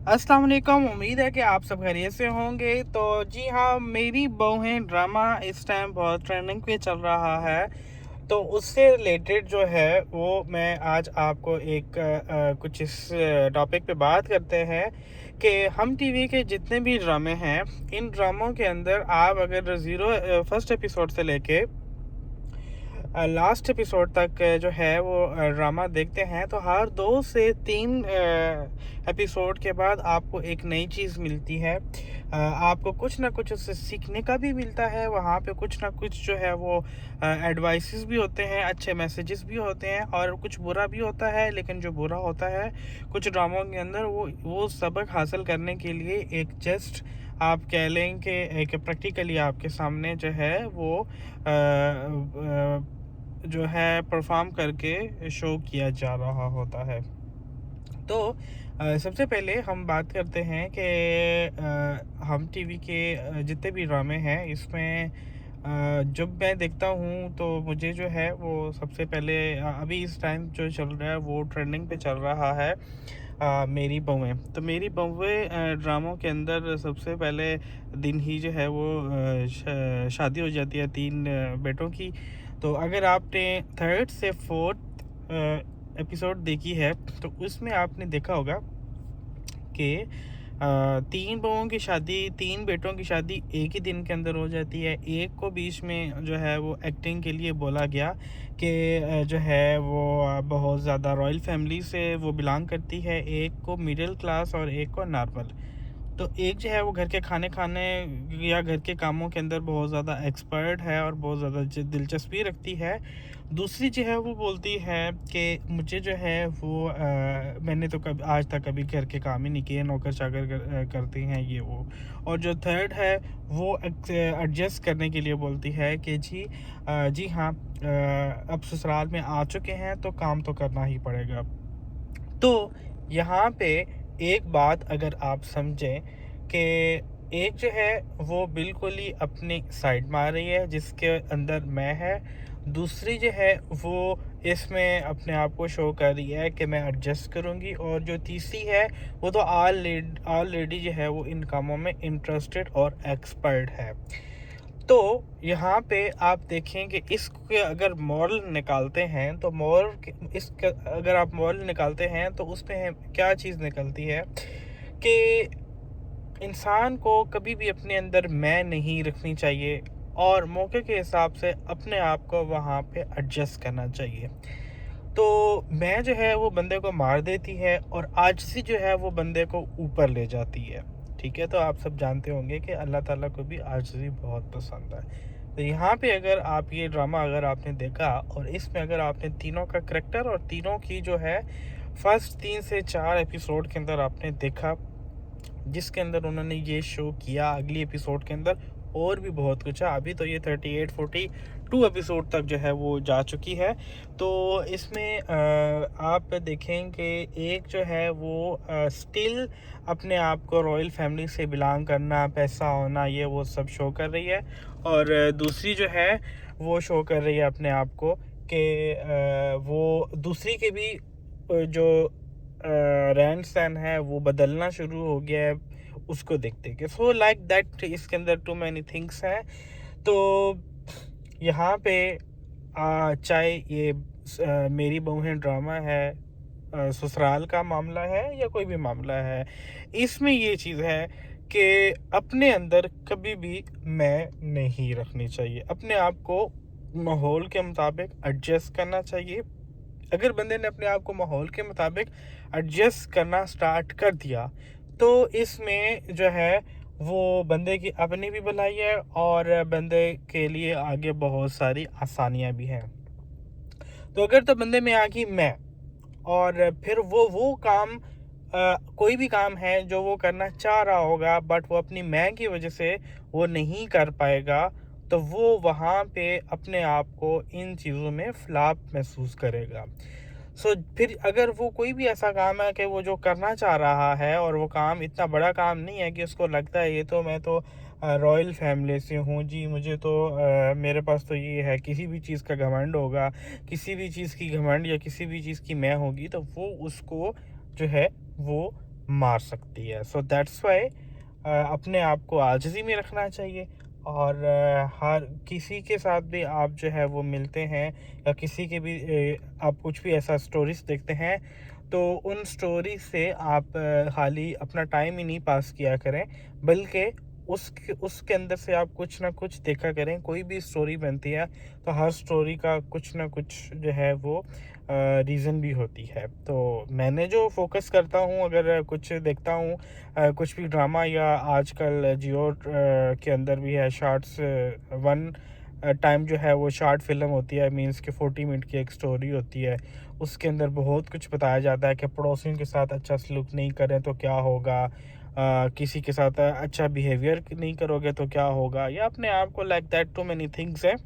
अस्सलाम वालेकुम। उम्मीद है कि आप सब खैरियत से होंगे। तो जी हाँ, मेरी बहुएं ड्रामा इस टाइम बहुत ट्रेंडिंग पे चल रहा है। तो उससे रिलेटेड जो है वो मैं आज आपको एक कुछ इस टॉपिक पे बात करते हैं कि हम टीवी के जितने भी ड्रामे हैं, इन ड्रामों के अंदर आप अगर फर्स्ट एपिसोड से लेके लास्ट एपिसोड तक जो है वो ड्रामा देखते हैं, तो हर 2 से 3 एपिसोड के बाद आपको एक नई चीज़ मिलती है। आपको कुछ ना कुछ उससे सीखने का भी मिलता है। वहाँ पे कुछ ना कुछ जो है वो एडवाइसेस भी होते हैं, अच्छे मैसेजेस भी होते हैं, और कुछ बुरा भी होता है। लेकिन जो बुरा होता है कुछ ड्रामों के अंदर, वो सबक हासिल करने के लिए एक जस्ट आप कह लें कि एक प्रैक्टिकली आपके सामने जो है वो जो है परफॉर्म करके शो किया जा रहा होता है। तो सबसे पहले हम बात करते हैं कि हम टीवी के जितने भी ड्रामे हैं इसमें जब मैं देखता हूँ तो मुझे जो है वो सबसे पहले अभी इस टाइम जो चल रहा है वो ट्रेंडिंग पे चल रहा है, मेरी बहुएं। तो मेरी बहुएं ड्रामों के अंदर सबसे पहले दिन ही जो है वो शादी हो जाती है 3 बेटों की। तो अगर आपने थर्ड से फोर्थ एपिसोड देखी है तो उसमें आपने देखा होगा कि 3 बेटों की शादी एक ही दिन के अंदर हो जाती है। एक को बीच में जो है वो एक्टिंग के लिए बोला गया कि जो है वो बहुत ज़्यादा रॉयल फैमिली से वो बिलोंग करती है, एक को मिडिल क्लास और एक को नॉर्मल। तो एक जो है वो घर के खाने खाने या घर के कामों के अंदर बहुत ज़्यादा एक्सपर्ट है और बहुत ज़्यादा दिलचस्पी रखती है। दूसरी जो है वो बोलती है कि मुझे जो है वो मैंने तो कभी आज तक कभी घर के काम ही नहीं किए, नौकर चाकर करती हैं ये वो। और जो थर्ड है वो एडजस्ट करने के लिए बोलती है कि जी हाँ, अब ससुराल में आ चुके हैं तो काम तो करना ही पड़ेगा। तो यहाँ पे एक बात अगर आप समझें कि एक जो है वो बिल्कुल ही अपनी साइड मार रही है जिसके अंदर मैं है, दूसरी जो है वो इसमें अपने आप को शो कर रही है कि मैं एडजस्ट करूँगी, और जो तीसरी है वो तो ऑलरेडी जो है वो इन कामों में इंटरेस्टेड और एक्सपर्ट है। तो यहाँ पे आप देखें कि इसके अगर मॉरल निकालते हैं तो अगर आप मॉरल निकालते हैं तो उसमें क्या चीज़ निकलती है कि इंसान को कभी भी अपने अंदर मैं नहीं रखनी चाहिए, और मौके के हिसाब से अपने आप को वहाँ पे एडजस्ट करना चाहिए। तो मैं जो है वो बंदे को मार देती है और आजिज़ी जो है वो बंदे को ऊपर ले जाती है। ठीक है, तो आप सब जानते होंगे कि अल्लाह ताला को भी आजिज़ी बहुत पसंद है। तो यहाँ पे अगर आप ये ड्रामा अगर आपने देखा और इसमें अगर आपने तीनों का करैक्टर और तीनों की जो है फर्स्ट 3 से 4 एपिसोड के अंदर आपने देखा, जिसके अंदर उन्होंने ये शो किया, अगली एपिसोड के अंदर और भी बहुत कुछ है। अभी तो ये 38-42 एपिसोड तक जो है वो जा चुकी है। तो इसमें आप देखें कि एक जो है वो स्टिल अपने आप को रॉयल फैमिली से बिलोंग करना, पैसा होना, ये वो सब शो कर रही है, और दूसरी जो है वो शो कर रही है अपने आप को कि वो दूसरी के भी जो रहन सहन है वो बदलना शुरू हो गया है उसको देखते के। सो लाइक दैट इसके अंदर टू मैनी थिंग्स हैं। तो यहाँ पे चाहे ये मेरी बहुएं ड्रामा है, ससुराल का मामला है या कोई भी मामला है, इसमें ये चीज़ है कि अपने अंदर कभी भी मैं नहीं रखनी चाहिए। अपने आप को माहौल के मुताबिक एडजस्ट करना चाहिए। अगर बंदे ने अपने आप को माहौल के मुताबिक एडजस्ट करना स्टार्ट कर दिया तो इसमें जो है वो बंदे की अपनी भी भलाई है और बंदे के लिए आगे बहुत सारी आसानियां भी हैं। तो अगर तो बंदे में आ गई मैं, और फिर वो काम कोई भी काम है जो वो करना चाह रहा होगा बट वो अपनी मैं की वजह से वो नहीं कर पाएगा, तो वो वहाँ पे अपने आप को इन चीज़ों में फ्लॉप महसूस करेगा। फिर अगर वो कोई भी ऐसा काम है कि वो जो करना चाह रहा है और वो काम इतना बड़ा काम नहीं है कि उसको लगता है ये तो मैं तो रॉयल फैमिली से हूँ जी, मुझे तो मेरे पास तो ये है, किसी भी चीज़ का घमंड होगा, किसी भी चीज़ की घमंड या किसी भी चीज़ की मैं होगी, तो वो उसको जो है वो मार सकती है। सो दैट्स वाई अपने आप को आजिज़ी में रखना चाहिए। और हर किसी के साथ भी आप जो है वो मिलते हैं या किसी के भी आप कुछ भी ऐसा स्टोरीज़ देखते हैं, तो उन स्टोरी से आप खाली अपना टाइम ही नहीं पास किया करें, बल्कि उसके अंदर से आप कुछ ना कुछ देखा करें। कोई भी स्टोरी बनती है तो हर स्टोरी का कुछ ना कुछ जो है वो रीज़न भी होती है। तो मैंने जो फ़ोकस करता हूँ, अगर कुछ देखता हूँ, कुछ भी ड्रामा, या आजकल जियो के अंदर भी है शॉर्ट्स, वन टाइम जो है वो शॉर्ट फ़िल्म होती है, मीन्स कि 40 मिनट की एक स्टोरी होती है। उसके अंदर बहुत कुछ बताया जाता है कि पड़ोसियों के साथ अच्छा सलूक नहीं करें तो क्या होगा, किसी के साथ अच्छा बिहेवियर नहीं करोगे तो क्या होगा, या अपने आप को like that too many things है।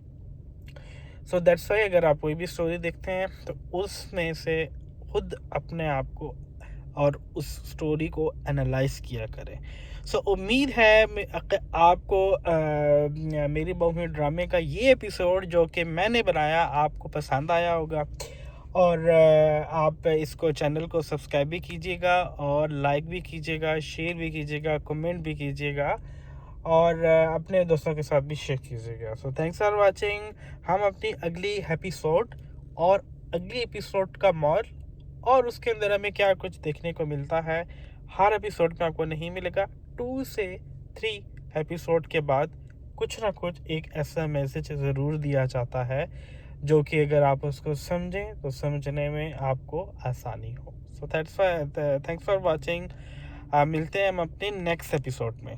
सो दैट्स वाई अगर आप कोई भी स्टोरी देखते हैं तो उसमें से खुद अपने आप को और उस स्टोरी को एनालाइज किया करें। सो उम्मीद है आपको मेरी बहु ड्रामे का ये एपिसोड जो कि मैंने बनाया आपको पसंद आया होगा। और आप इसको चैनल को सब्सक्राइब भी कीजिएगा और लाइक भी कीजिएगा, शेयर भी कीजिएगा, कमेंट भी कीजिएगा, और अपने दोस्तों के साथ भी शेयर कीजिएगा। So thanks for watching. हम अपनी अगली एपिसोड और अगली एपिसोड का मॉल और उसके अंदर हमें क्या कुछ देखने को मिलता है, हर एपिसोड में आपको नहीं मिलेगा। 2 से 3 एपिसोड के बाद कुछ ना कुछ एक ऐसा मैसेज ज़रूर दिया जाता है जो कि अगर आप उसको समझें तो समझने में आपको आसानी हो। So thanks for watching. मिलते हैं हम अपने नेक्स्ट एपिसोड में।